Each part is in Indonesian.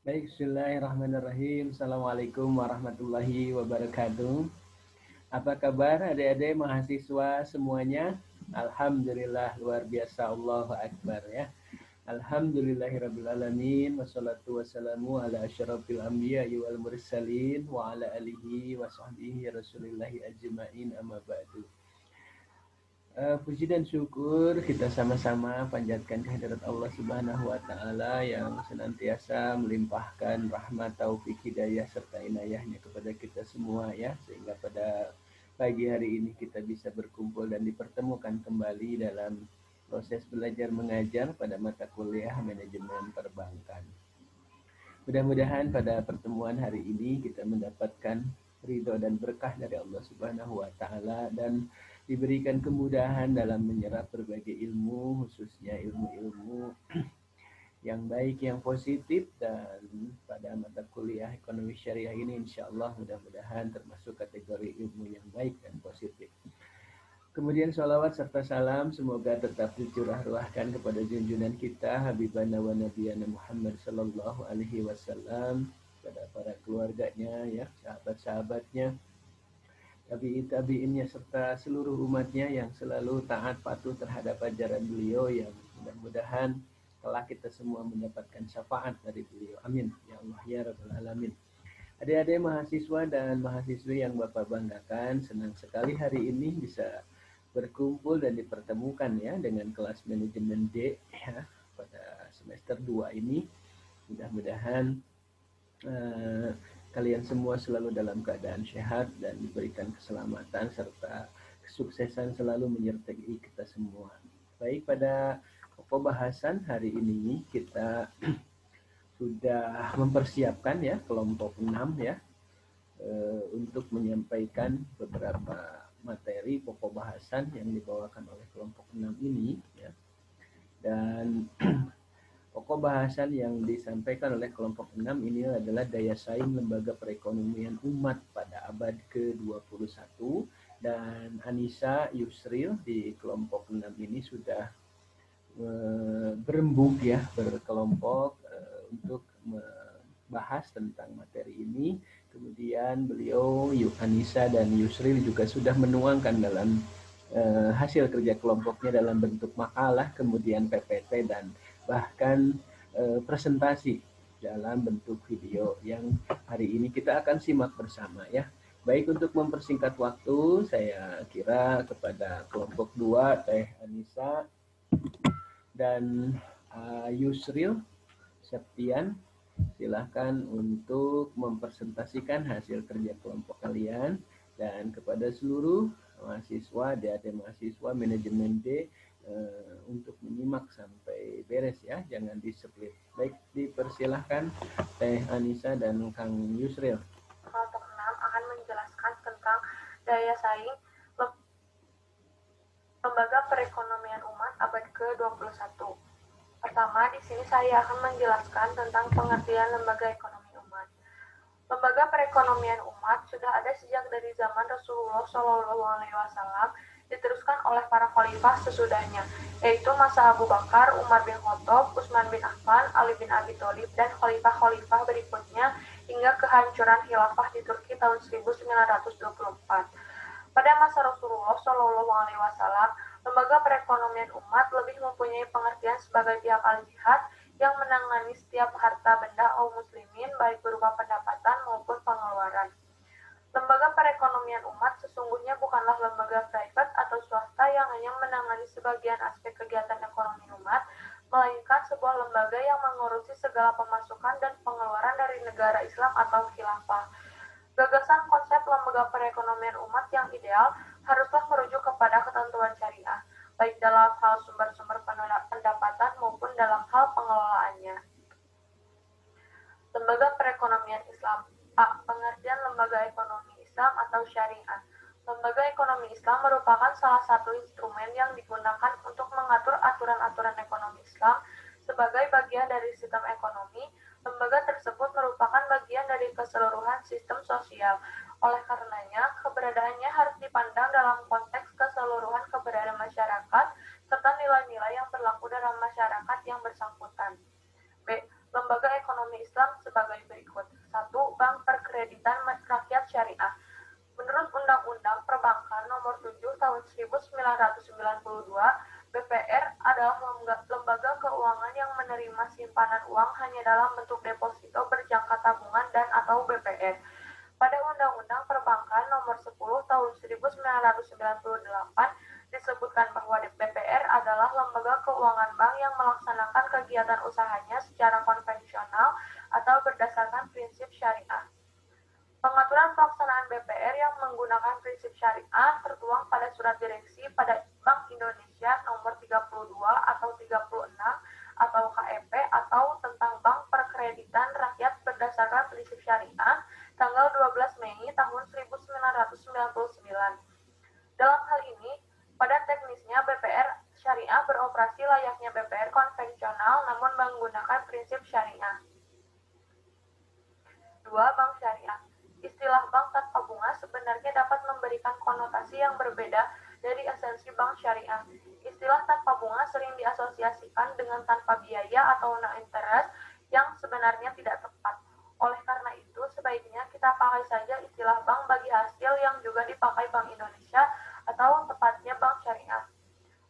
Baik, bismillahirrahmanirrahim. Assalamualaikum warahmatullahi wabarakatuh. Apa kabar adik-adik mahasiswa semuanya? Alhamdulillah luar biasa, Allahu Akbar ya. Alhamdulillahirrabbilalamin. Wassalatu wassalamu ala asyrafil anbiya wal mursalin wa ala alihi wa sahbihi rasulillahi ajma'in amma ba'du. Puji dan syukur kita sama-sama panjatkan kehadirat Allah Subhanahu wa taala yang senantiasa melimpahkan rahmat, taufik, hidayah serta inayahnya kepada kita semua ya, sehingga pada pagi hari ini kita bisa berkumpul dan dipertemukan kembali dalam proses belajar mengajar pada mata kuliah manajemen perbankan. Mudah-mudahan pada pertemuan hari ini kita mendapatkan ridho dan berkah dari Allah Subhanahu wa taala dan diberikan kemudahan dalam menyerap berbagai ilmu, khususnya ilmu-ilmu yang baik, yang positif, dan pada mata kuliah ekonomi syariah ini insya Allah mudah-mudahan termasuk kategori ilmu yang baik dan positif. Kemudian sholawat serta salam semoga tetap dicurah ruahkan kepada junjungan kita Habibana wa Nabiyana Muhammad Sallallahu Alaihi Wasallam, pada para keluarganya, ya, sahabat-sahabatnya, tabi'in-tabi'innya serta seluruh umatnya yang selalu taat patuh terhadap ajaran beliau, yang mudah-mudahan telah kita semua mendapatkan syafaat dari beliau. Amin ya Allah ya Rabbal Alamin. Adik-adik mahasiswa dan mahasiswi yang Bapak banggakan, senang sekali hari ini bisa berkumpul dan dipertemukan ya dengan kelas manajemen D ya, pada semester 2 ini. Mudah-mudahan eh, kalian semua selalu dalam keadaan sehat dan diberikan keselamatan serta kesuksesan selalu menyertai kita semua. Baik, pada pokok bahasan hari ini kita sudah mempersiapkan ya kelompok 6 ya, untuk menyampaikan beberapa materi pokok bahasan yang dibawakan oleh kelompok 6 ini ya. Dan pokok bahasan yang disampaikan oleh kelompok 6 ini adalah daya saing lembaga perekonomian umat pada abad ke-21, dan Anissa Yusril di kelompok 6 ini sudah berembuk ya, berkelompok untuk membahas tentang materi ini. Kemudian beliau, Anissa dan Yusril juga sudah menuangkan dalam hasil kerja kelompoknya dalam bentuk makalah, kemudian PPT, dan bahkan presentasi dalam bentuk video yang hari ini kita akan simak bersama ya. Baik, untuk mempersingkat waktu, saya kira kepada kelompok 2, Teh Anissa dan Yusril Septian, silahkan untuk mempresentasikan hasil kerja kelompok kalian, dan kepada seluruh mahasiswa, adik-adik mahasiswa manajemen D, untuk menyimak sampai beres ya, jangan di split. Baik, dipersilahkan Teh Anissa dan Kang Yusril. Kelompok 6 akan menjelaskan tentang daya saing lembaga perekonomian umat abad ke-21. Pertama, di sini saya akan menjelaskan tentang pengertian lembaga ekonomi umat. Lembaga perekonomian umat sudah ada sejak dari zaman Rasulullah Shallallahu Alaihi Wasallam, diteruskan oleh para khalifah sesudahnya, yaitu masa Abu Bakar, Umar bin Khattab, Utsman bin Affan, Ali bin Abi Thalib, dan khalifah-khalifah berikutnya hingga kehancuran khilafah di Turki tahun 1924. Pada masa Rasulullah Shallallahu Alaihi Wasallam, lembaga perekonomian umat lebih mempunyai pengertian sebagai pihak al-jihad yang menangani setiap harta benda kaum muslimin, baik berupa pendapatan maupun pengeluaran. Lembaga perekonomian umat sesungguhnya bukanlah lembaga private atau swasta yang hanya menangani sebagian aspek kegiatan ekonomi umat, melainkan sebuah lembaga yang mengurusi segala pemasukan dan pengeluaran dari negara Islam atau khilafah. Gagasan konsep lembaga perekonomian umat yang ideal haruslah merujuk kepada ketentuan syariah, baik dalam hal sumber-sumber pendapatan maupun dalam hal pengelolaannya. Lembaga perekonomian Islam. A. Pengertian lembaga ekonomi Islam atau syariah. Lembaga ekonomi Islam merupakan salah satu instrumen yang digunakan untuk mengatur aturan-aturan ekonomi Islam sebagai bagian dari sistem ekonomi. Lembaga tersebut merupakan bagian dari keseluruhan sistem sosial. Oleh karenanya, keberadaannya harus dipandang dalam konteks keseluruhan keberadaan masyarakat serta nilai-nilai yang berlaku dalam masyarakat yang bersangkutan. B. lembaga ekonomi Islam sebagai berikut. 1. Bank Perkreditan Rakyat Syariah. Menurut Undang-Undang Perbankan Nomor 7 Tahun 1992, BPR adalah lembaga keuangan yang menerima simpanan uang hanya dalam bentuk deposito berjangka tabungan dan atau BPR. Pada Undang-Undang Perbankan Nomor 10 Tahun 1998 disebutkan bahwa BPR adalah lembaga keuangan bank yang melaksanakan kegiatan usahanya secara konvensional atau berdasarkan prinsip syariah. Pengaturan pelaksanaan BPR yang menggunakan prinsip syariah tertuang pada Surat Direksi pada Bank Indonesia Nomor 32 atau 36 atau KEP atau tentang Bank Perkreditan Rakyat berdasarkan prinsip syariah tanggal 12 Mei tahun 1999. Dalam hal ini, pada teknisnya BPR syariah beroperasi layaknya BPR konvensional namun menggunakan prinsip syariah. 2. Bank syariah. Istilah bank tanpa bunga sebenarnya dapat memberikan konotasi yang berbeda dari esensi bank syariah. Istilah tanpa bunga sering diasosiasikan dengan tanpa biaya atau no interest yang sebenarnya tidak tepat. Oleh karena itu, sebaiknya kita pakai saja istilah bank bagi hasil yang juga dipakai Bank Indonesia atau tepatnya bank syariah.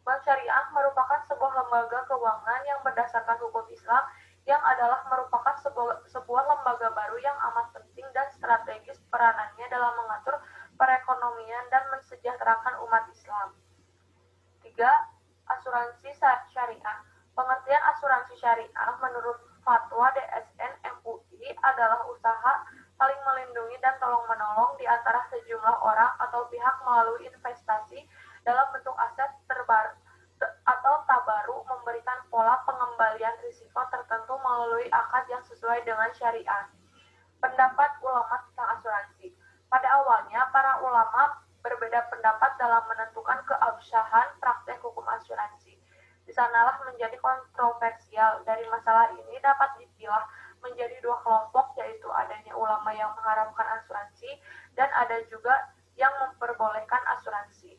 Bank syariah merupakan sebuah lembaga keuangan yang berdasarkan hukum Islam yang adalah merupakan sebuah lembaga baru yang amat penting dan strategis peranannya dalam mengatur perekonomian dan mensejahterakan umat Islam. 3. Asuransi syariah. Pengertian asuransi syariah menurut Fatwa DSN MUI adalah usaha saling melindungi dan tolong-menolong di antara sejumlah orang atau pihak melalui investasi dalam bentuk aset atau tabaru memberikan pola pengembalian risiko tertentu melalui akad yang sesuai dengan syariah. Pendapat ulama tentang asuransi. Pada awalnya, para ulama berbeda pendapat dalam menentukan keabsahan praktek hukum asuransi. Di sanalah menjadi kontroversial. Dari masalah ini dapat dipilah menjadi dua kelompok, yaitu adanya ulama yang mengharamkan asuransi dan ada juga yang memperbolehkan asuransi.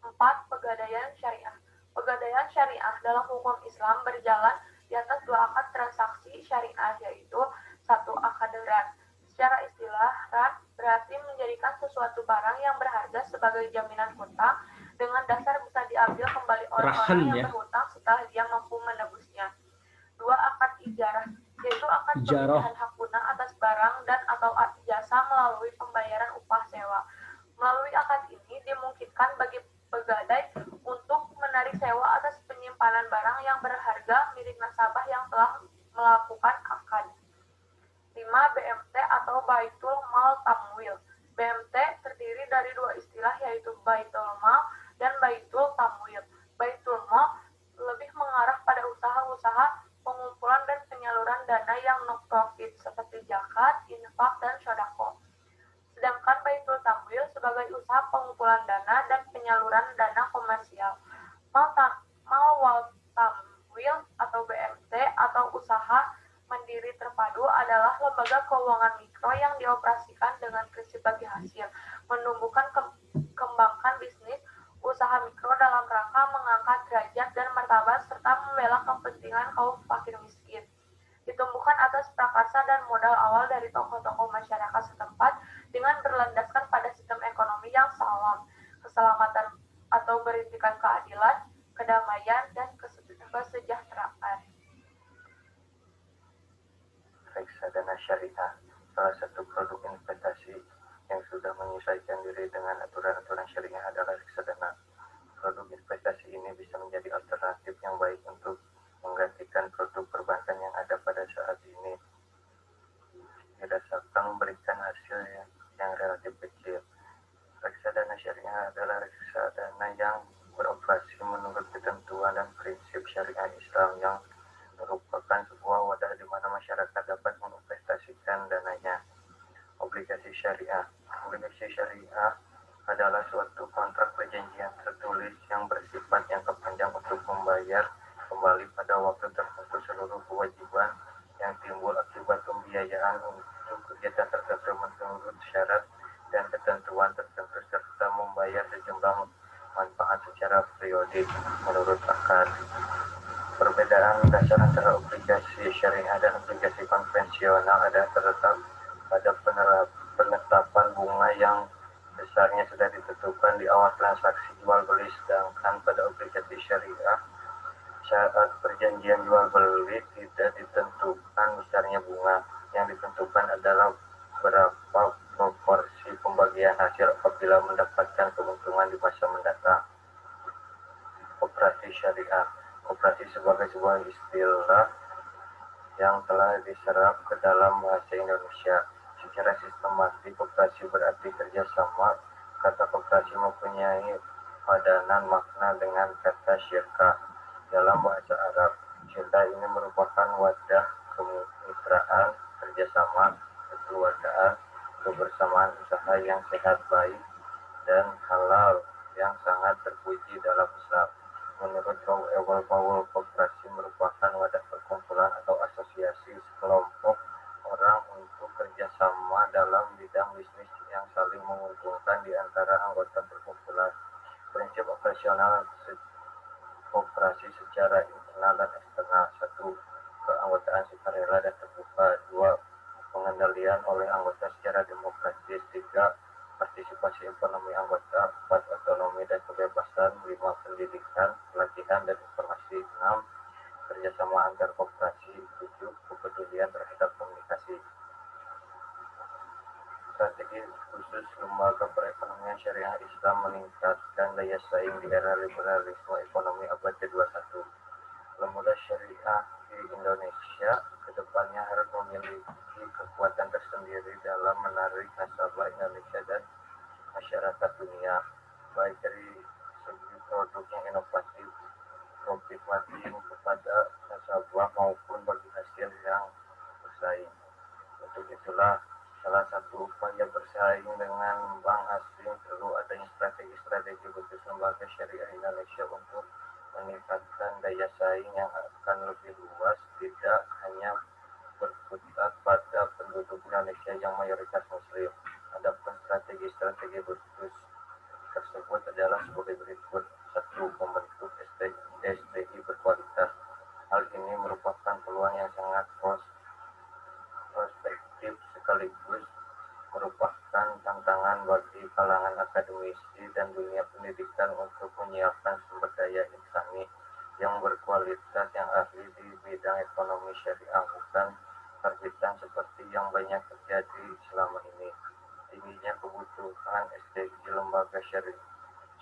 4. Pegadaian syariah. Pegadaian syariah dalam hukum Islam berjalan di atas dua akad transaksi syariah, yaitu 1. Akad ran. Secara istilah, ran berarti menjadikan sesuatu barang yang berharga sebagai jaminan hutang dengan dasar bisa diambil kembali oleh orang yang berhutang setelah dia mampu menebusnya. 2. Akad ijarah, yaitu akad pemilihan hak guna atas barang dan atau jasa melalui pembayaran upah sewa. Melalui akad ini dimungkinkan bagi pegadai untuk menarik sewa atas penyimpanan barang yang berharga milik nasabah yang telah melakukan akad. 5. BMT atau Baitul Mal Tamwil. BMT terdiri dari dua istilah, yaitu Baitul Mal dan Baitul Tamwil. Baitul Mal lebih mengarah pada usaha-usaha pengumpulan dan penyaluran dana yang non-profit seperti zakat, infak, dan sodako. Sedangkan Baitul Tamwil sebagai usaha pengumpulan dana dan penyaluran dana komersial. Mal Tamwil atau BMT atau usaha mandiri terpadu adalah lembaga keuangan mikro yang dioperasikan dengan prinsip bagi hasil, menumbuhkan kembangkan bisnis usaha mikro dalam rangka mengangkat derajat dan martabat serta membela kepentingan kaum fakir miskin. Ditumbuhkan atas prakarsa dan modal awal dari tokoh-tokoh masyarakat setempat dengan berlandaskan pada sistem ekonomi yang salam, keselamatan atau berintikan keadilan, kedamaian, dan kesejahteraan. Reksadana syariah, salah satu produk investasi yang sudah menyesuaikan diri dengan aturan-aturan syariah adalah reksadana. Produk investasi ini bisa menjadi alternatif yang baik untuk menggantikan produk perbankan yang ada pada saat ini. Dirasakan memberikan hasil yang relatif kecil. Reksadana syariah adalah reksadana yang beroperasi menurut ketentuan dan prinsip syariah Islam yang merupakan sebuah wadah di mana masyarakat dapat menginvestasikan dananya. Obligasi syariah. Obligasi syariah adalah suatu kontrak perjanjian tertulis yang bersifat jangka panjang untuk membayar kembali pada waktu tertentu seluruh kewajiban yang timbul akibat pembiayaan untuk kegiatan tertentu menurut syarat dan ketentuan tertentu serta membayar sejumlah manfaat secara periodik menurut akad. Perbedaan Perbedaan dasar antara obligasi syariah dan obligasi konvensional ada terletak pada penetapan bunga yang besarnya sudah ditentukan di awal transaksi jual beli, sedangkan pada obligasi syariah saat perjanjian jual beli tidak ditentukan besarnya bunga. Yang ditentukan adalah berapa proporsi pembagian hasil apabila mendapatkan keuntungan di masa mendatang. Koperasi syariah. Koperasi sebagai sebuah istilah yang telah diserap ke dalam bahasa Indonesia. Secara sistematik, koperasi berarti kerjasama. Kata koperasi mempunyai padanan makna dengan kata syirka dalam bahasa Arab. Syirka ini merupakan wadah kemitraan, kerjasama, kekeluargaan, kebersamaan usaha yang sehat, baik, dan halal yang sangat terpuji dalam Islam. Menurut Paul, koperasi merupakan wadah perkumpulan atau asosiasi sekelompok orang untuk kerjasama dalam bidang bisnis yang saling menguntungkan di antara anggota perkumpulan. Prinsip operasional koperasi secara internal dan eksternal. 1. Keanggotaan sukarela dan terbuka. 2. Pengendalian oleh anggota secara demokratis. 3. Partisipasi ekonomi anggota. 4. Otonomi dan kebebasan. 5. Pendidikan, pelatihan, dan informasi. 6. Kerjasama antar koperasi. 7. Kepedulian terhadap komunikasi. Strategi khusus lembaga perekonomian syariah Islam meningkatkan daya saing di era liberalisme ekonomi abad ke-21. Lembaga syariah di Indonesia kedepannya harus memiliki kekuatan tersendiri dalam menarik nasabah Indonesia dan masyarakat dunia, baik dari segi produk yang inovatif, profit margin kepada nasabah maupun bagi hasil yang bersaing. Untuk itulah salah satu upaya bersaing dengan bank asing perlu adanya strategi khusus lembaga syariah Indonesia untuk meningkatkan daya saing yang akan lebih luas, tidak hanya berkutat pada penduduk Indonesia yang mayoritas Muslim. Adapun strategi khusus tersebut adalah sebagai berikut. 1. Membentuk SDI berkualitas. Hal ini merupakan peluang yang sangat prospektif sekaligus merupakan tantangan bagi kalangan akademisi dan dunia pendidikan untuk menyiapkan sumber daya insani yang berkualitas yang ahli di bidang ekonomi syariah, bukan karbitan seperti yang banyak terjadi selama ini. Tingginya kebutuhan SDG lembaga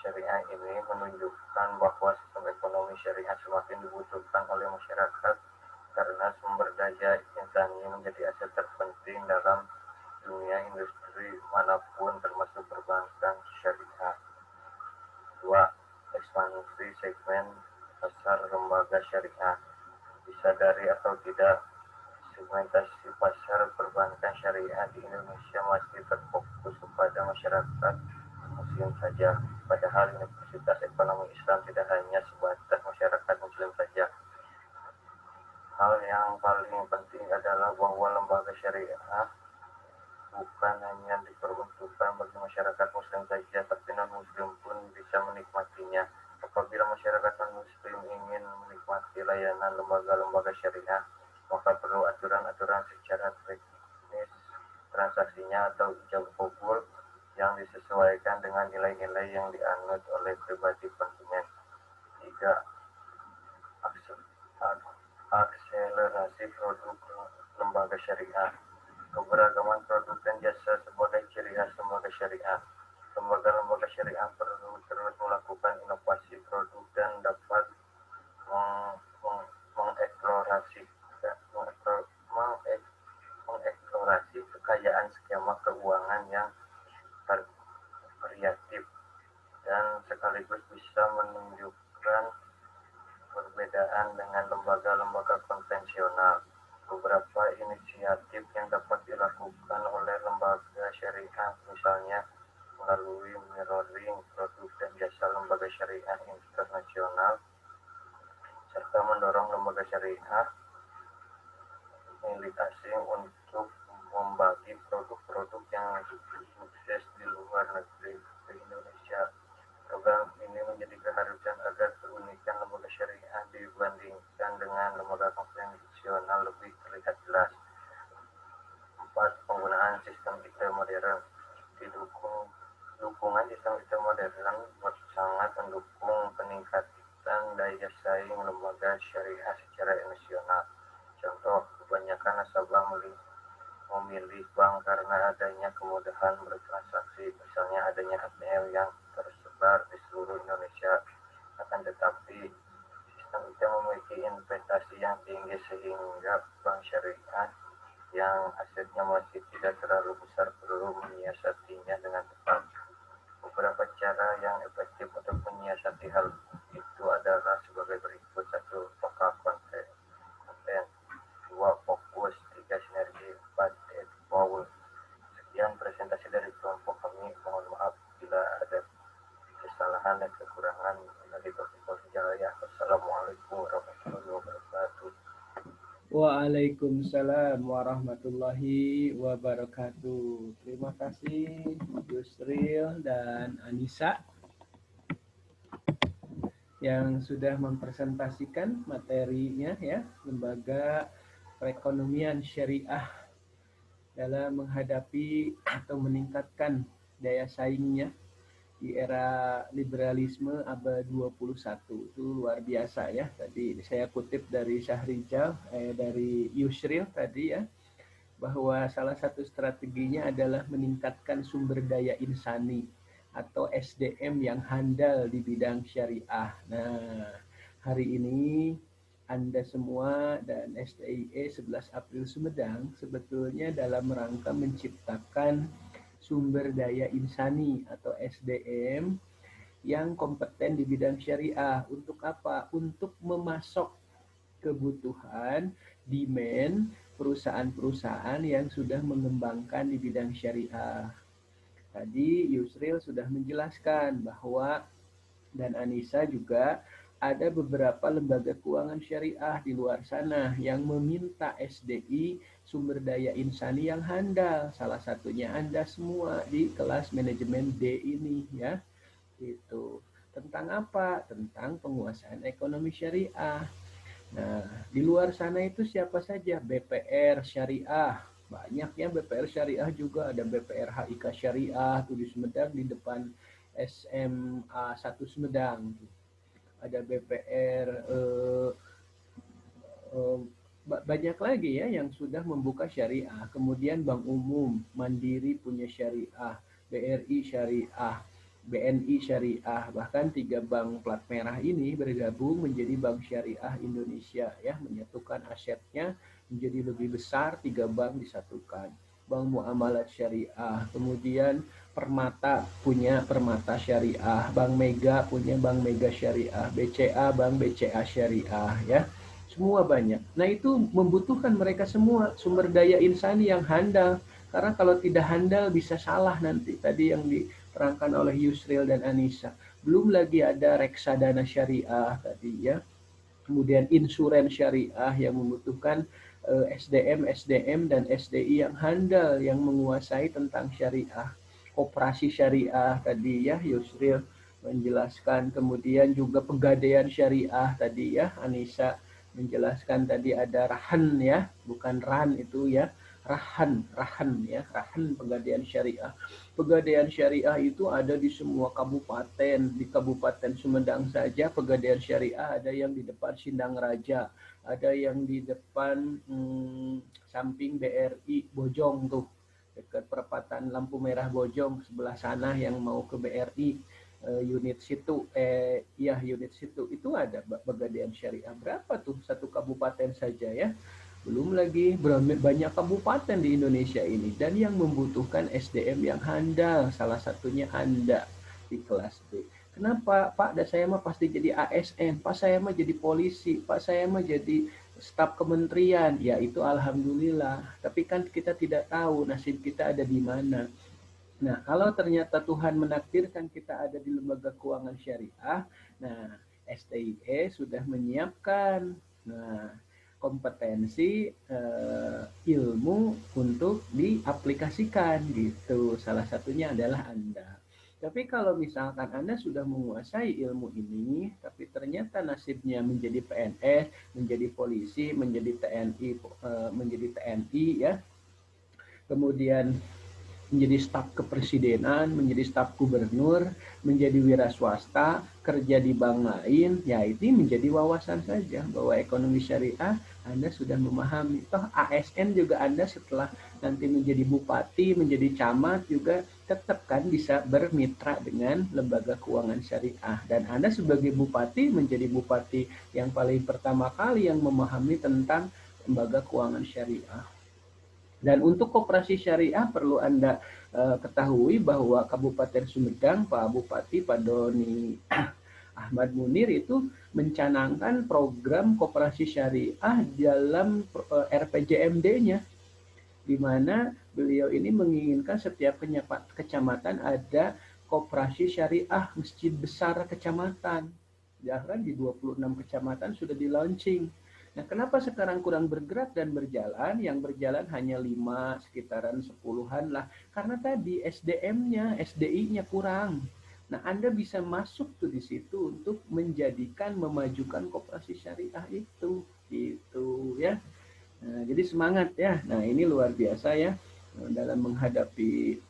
syariah ini menunjukkan bahwa sistem ekonomi syariah semakin dibutuhkan oleh masyarakat karena sumber daya insani menjadi aset terpenting dalam dunia industri manapun termasuk perbankan syariah. 2. Ekspansi segmen pasar lembaga syariah. Disadari atau tidak, segmentasi pasar perbankan syariah di Indonesia masih terfokus kepada masyarakat Muslim saja. Padahal Universitas Ekonomi Islam tidak hanya sebatas masyarakat Muslim saja. Hal yang paling penting adalah bahwa lembaga syariah bukan hanya diperuntukkan bagi masyarakat Muslim saja, tapi non-Muslim pun bisa menikmatinya. Apabila masyarakat non-Muslim ingin menikmati layanan lembaga-lembaga syariah, maka perlu aturan-aturan secara teknis transaksinya atau ijab kabul yang disesuaikan dengan nilai-nilai yang dianut oleh pribadi konsumen. 3. Akselerasi produk lembaga syariah. Keberagaman produk dan jasa sebagai ciri khas lembaga syariah. Lembaga-lembaga syariah perlu terus melakukan inovasi produk dan dapat mengeksplorasi kekayaan skema keuangan yang variatif dan sekaligus bisa menunjukkan perbedaan dengan lembaga-lembaga konvensional. Beberapa inisiatif yang dapat dilakukan oleh lembaga syariah, misalnya melalui mirroring produk dan jasa lembaga syariah internasional, serta mendorong lembaga syariah milik asing untuk membagi produk-produk yang sukses di luar negeri ke Indonesia. Program ini menjadi keharusan agar keunikan lembaga syariah dibandingkan dengan bersaing lembaga syariah secara nasional. Contoh, kebanyakan nasabah memilih bank karena adanya kemudahan bertransaksi, misalnya adanya ATM yang tersebar di seluruh Indonesia. Akan tetapi, sistem itu memiliki investasi yang tinggi sehingga bank syariah yang asetnya masih tidak terlalu besar perlu menyiasatinya dengan tepat. Beberapa cara yang efektif untuk menyiasati hal itu adalah sebagai berikut: 1. Peka konten. 2. Fokus. 3. Sinergi. 4. Power. Sekian presentasi dari kelompok kami. Mohon maaf bila ada kesalahan dan kekurangan dari Taufiq Hidayah. Wassalamualaikum warahmatullahi wabarakatuh. Waalaikumsalam warahmatullahi wabarakatuh. Terima kasih Yusril dan Anissa yang sudah mempresentasikan materinya ya, Lembaga Perekonomian Syariah dalam menghadapi atau meningkatkan daya saingnya di era liberalisme abad 21. Itu luar biasa ya. Tadi saya kutip dari Syahrijal, dari Yusril tadi ya, bahwa salah satu strateginya adalah meningkatkan sumber daya insani atau SDM yang handal di bidang syariah. Nah, hari ini Anda semua dan STIE 11 April Sumedang sebetulnya dalam rangka menciptakan sumber daya insani atau SDM yang kompeten di bidang syariah. Untuk apa? Untuk memasok kebutuhan, demand perusahaan-perusahaan yang sudah mengembangkan di bidang syariah. Tadi Yusril sudah menjelaskan bahwa, dan Anissa juga, ada beberapa lembaga keuangan syariah di luar sana yang meminta SDI sumber daya insani yang handal. Salah satunya Anda semua di kelas manajemen D ini ya. Itu tentang apa? Tentang penguasaan ekonomi syariah. Nah, di luar sana itu siapa saja? BPR Syariah. Banyak ya BPR Syariah juga. Ada BPR HIK Syariah tuh di Sumedang di depan SMA 1 Sumedang. Ada BPR banyak lagi ya yang sudah membuka syariah. Kemudian Bank Umum, Mandiri punya syariah, BRI syariah, BNI syariah, bahkan 3 bank plat merah ini bergabung menjadi Bank Syariah Indonesia ya, menyatukan asetnya menjadi lebih besar, 3 bank disatukan. Bank Muamalat Syariah, kemudian Permata punya Permata Syariah, Bank Mega punya Bank Mega Syariah, BCA Bank BCA Syariah ya. Semua banyak. Nah itu membutuhkan mereka semua sumber daya insani yang handal. Karena kalau tidak handal bisa salah nanti. Tadi yang diterangkan oleh Yusril dan Anissa. Belum lagi ada reksadana syariah tadi ya. Kemudian insuren syariah yang membutuhkan SDM dan SDI yang handal, yang menguasai tentang syariah. Koperasi syariah tadi ya Yusril menjelaskan. Kemudian juga pegadaian syariah tadi ya Anissa menjelaskan. Tadi ada rahan ya, bukan ran itu ya, rahan ya, rahan pegadaian syariah. Pegadaian syariah itu ada di semua kabupaten. Di Kabupaten Sumedang saja pegadaian syariah ada yang di depan Sindang Raja, ada yang di depan samping BRI Bojong tuh, dekat perempatan lampu merah Bojong sebelah sana yang mau ke BRI. Unit situ unit situ itu ada pegadaian syariah. Berapa tuh satu kabupaten saja ya, belum lagi banyak kabupaten di Indonesia ini, dan yang membutuhkan SDM yang handal. Salah satunya Anda di kelas B. Kenapa Pak? Dan saya mah pasti jadi ASN, Pak saya mah jadi polisi, Pak saya mah jadi staf kementerian. Ya itu alhamdulillah, tapi kan kita tidak tahu nasib kita ada di mana. Nah, kalau ternyata Tuhan menakdirkan kita ada di lembaga keuangan syariah, nah STIE sudah menyiapkan kompetensi ilmu untuk diaplikasikan gitu. Salah satunya adalah Anda. Tapi kalau misalkan Anda sudah menguasai ilmu ini, tapi ternyata nasibnya menjadi PNS, menjadi polisi, menjadi TNI ya, kemudian menjadi staf kepresidenan, menjadi staf gubernur, menjadi wira swasta, kerja di bank lain, ya itu menjadi wawasan saja bahwa ekonomi syariah Anda sudah memahami. Toh ASN juga Anda setelah nanti menjadi bupati, menjadi camat juga tetap kan bisa bermitra dengan lembaga keuangan syariah. Dan Anda sebagai bupati menjadi bupati yang paling pertama kali yang memahami tentang lembaga keuangan syariah. Dan untuk koperasi syariah perlu Anda ketahui bahwa Kabupaten Sumedang, Pak Bupati, Pak Doni Ahmad Munir itu mencanangkan program koperasi syariah dalam RPJMD-nya, di mana beliau ini menginginkan setiap kecamatan ada koperasi syariah masjid besar kecamatan. Bahkan di 26 kecamatan sudah di launching. Nah, kenapa sekarang kurang bergerak dan berjalan? Yang berjalan hanya 5, sekitaran 10-an lah. Karena tadi SDM-nya, SDI-nya kurang. Nah, Anda bisa masuk tuh di situ untuk menjadikan, memajukan koperasi syariah itu. Gitu ya. Nah, jadi semangat ya. Nah, ini luar biasa ya dalam menghadapi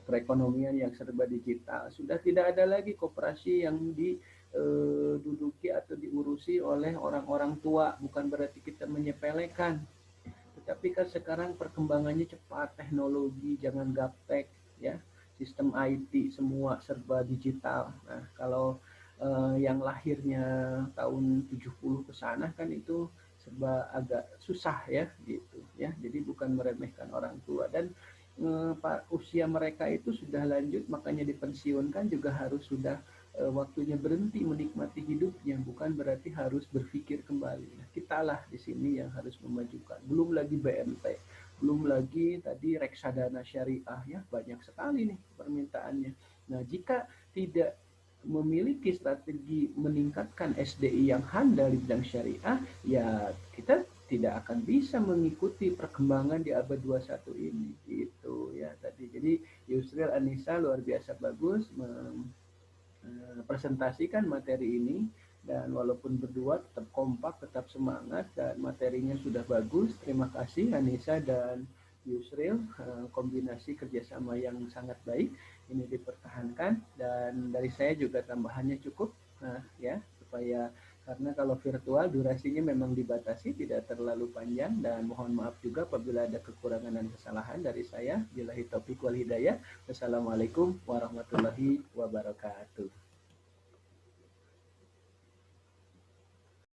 perekonomian yang serba digital. Sudah tidak ada lagi koperasi yang diduduki atau diurusi oleh orang-orang tua. Bukan berarti kita menyepelekan. Tetapi kan sekarang perkembangannya cepat, teknologi, jangan gaptek ya. Sistem IT semua serba digital. Nah, kalau yang lahirnya tahun 70 ke sana kan itu serba agak susah ya gitu ya. Jadi bukan meremehkan orang tua, dan usia mereka itu sudah lanjut, makanya dipensiunkan juga harus sudah waktunya berhenti menikmati hidupnya, bukan berarti harus berpikir kembali. Nah, kitalah di sini yang harus memajukan. Belum lagi BMT, belum lagi tadi reksadana syariah ya, banyak sekali nih permintaannya. Nah, jika tidak memiliki strategi meningkatkan SDI yang handal di bidang syariah, ya kita tidak akan bisa mengikuti perkembangan di abad 21 ini gitu ya tadi. Jadi Yusril Anissa luar biasa bagus presentasikan materi ini, dan walaupun berdua tetap kompak, tetap semangat, dan materinya sudah bagus. Terima kasih Anissa dan Yusril, kombinasi kerjasama yang sangat baik ini dipertahankan, dan dari saya juga tambahannya cukup ya, supaya karena kalau virtual durasinya memang dibatasi, tidak terlalu panjang, dan mohon maaf juga apabila ada kekurangan dan kesalahan dari saya. Billahi taufiq wal hidayah. Wassalamualaikum warahmatullahi wabarakatuh.